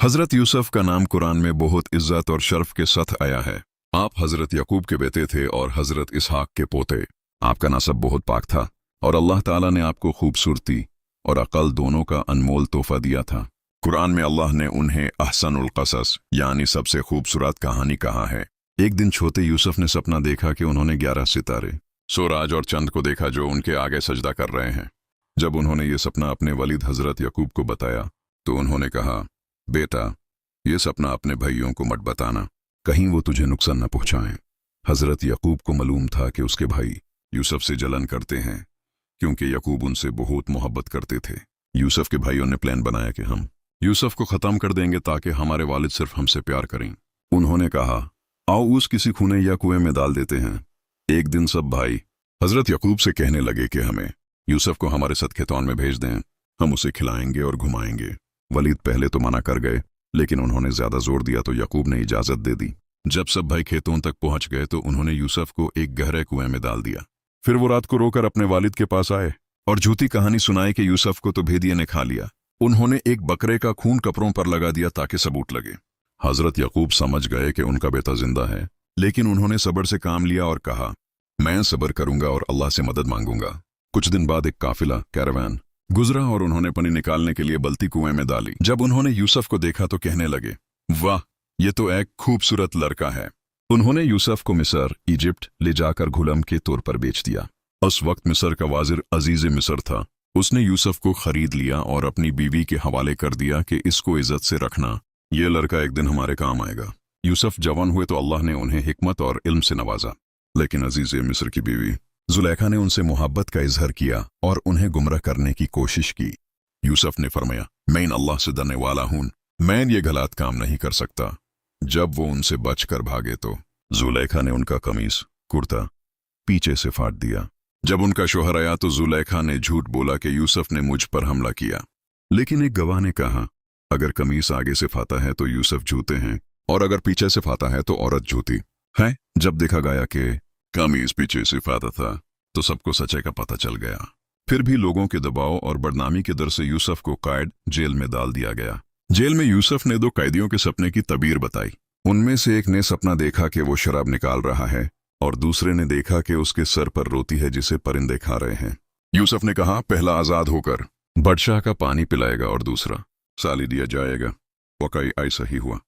हजरत यूसुफ का नाम कुरान में बहुत इज्जत और शर्फ के साथ आया है। आप हजरत यकूब के बेटे थे और हजरत इसहाक के पोते। आपका नसब बहुत पाक था और अल्लाह ताला ने आपको खूबसूरती और अकल दोनों का अनमोल तोहफा दिया था। कुरान में अल्लाह ने उन्हें अहसनुल क़सस यानी सबसे खूबसूरत कहानी कहा है। एक दिन छोटे यूसुफ ने सपना देखा कि उन्होंने 11 सितारे, सूरज और चंद को देखा जो उनके आगे सजदा कर रहे हैं। जब उन्होंने ये सपना अपने वलीद हजरत यकूब को बताया तो उन्होंने कहा, बेटा, ये सपना अपने भाइयों को मत बताना, कहीं वो तुझे नुकसान न पहुंचाएं। हजरत यकूब को मालूम था कि उसके भाई यूसुफ से जलन करते हैं क्योंकि यकूब उनसे बहुत मोहब्बत करते थे। यूसुफ के भाइयों ने प्लान बनाया कि हम यूसुफ को ख़त्म कर देंगे ताकि हमारे वालिद सिर्फ हमसे प्यार करें। उन्होंने कहा, आओ उस किसी खूने या कुएं में डाल देते हैं। एक दिन सब भाई हजरत यकूब से कहने लगे कि हमें यूसुफ को हमारे साथ खेतौन में भेज दें, हम उसे खिलाएंगे और घुमाएंगे। वलीद पहले तो मना कर गए, लेकिन उन्होंने ज्यादा जोर दिया तो यकूब ने इजाजत दे दी। जब सब भाई खेतों तक पहुंच गए तो उन्होंने यूसुफ को एक गहरे कुएं में डाल दिया। फिर वो रात को रोकर अपने वालिद के पास आए और झूठी कहानी सुनाई कि यूसुफ को तो भेदिये ने खा लिया। उन्होंने एक बकरे का खून कपड़ों पर लगा दिया ताकि सबूत लगे। हजरत यकूब समझ गए कि उनका बेटा जिंदा है, लेकिन उन्होंने सब्र से काम लिया और कहा, मैं सब्र करूंगा और अल्लाह से मदद मांगूंगा। कुछ दिन बाद एक काफिला कैरावान गुजरा और उन्होंने पानी निकालने के लिए बल्टी कुएं में डाली। जब उन्होंने यूसुफ को देखा तो कहने लगे, वाह, ये तो एक खूबसूरत लड़का है। उन्होंने यूसुफ को मिस्र, इजिप्ट ले जाकर गुलाम के तौर पर बेच दिया। उस वक्त मिस्र का वाजिर अजीज मिस्र था। उसने यूसुफ को खरीद लिया और अपनी बीवी के हवाले कर दिया कि इसको इज्जत से रखना, ये लड़का एक दिन हमारे काम आएगा। यूसुफ जवान हुए तो अल्लाह ने उन्हें हिकमत और इल्म से नवाजा, लेकिन अजीज मिस्र की बीवी जुलेखा ने उनसे मोहब्बत का इजहार किया और उन्हें गुमराह करने की कोशिश की। यूसुफ ने फरमाया, मैं अल्लाह से डरने वाला हूं, मैं ये गलत काम नहीं कर सकता। जब वो उनसे बचकर भागे तो जुलेखा ने उनका कमीज कुर्ता पीछे से फाड़ दिया। जब उनका शोहर आया तो जुलेखा ने झूठ बोला कि यूसुफ ने मुझ पर हमला किया, लेकिन एक गवाह ने कहा, अगर कमीज आगे से फाता है तो यूसुफ झूठे हैं और अगर पीछे से फाता है तो औरत झूठी है। जब देखा गया कि कमीज पीछे से फाता था तो सबको सच्चाई का पता चल गया। फिर भी लोगों के दबाव और बदनामी के डर से यूसुफ को कैद जेल में डाल दिया गया। जेल में यूसुफ ने 2 कैदियों के सपने की तबीर बताई। उनमें से एक ने सपना देखा कि वो शराब निकाल रहा है और दूसरे ने देखा कि उसके सर पर रोटी है जिसे परिंदे खा रहे हैं। यूसुफ ने कहा, पहला आजाद होकर बादशाह का पानी पिलाएगा और दूसरा साली दिया जाएगा। वाकई ऐसा ही हुआ।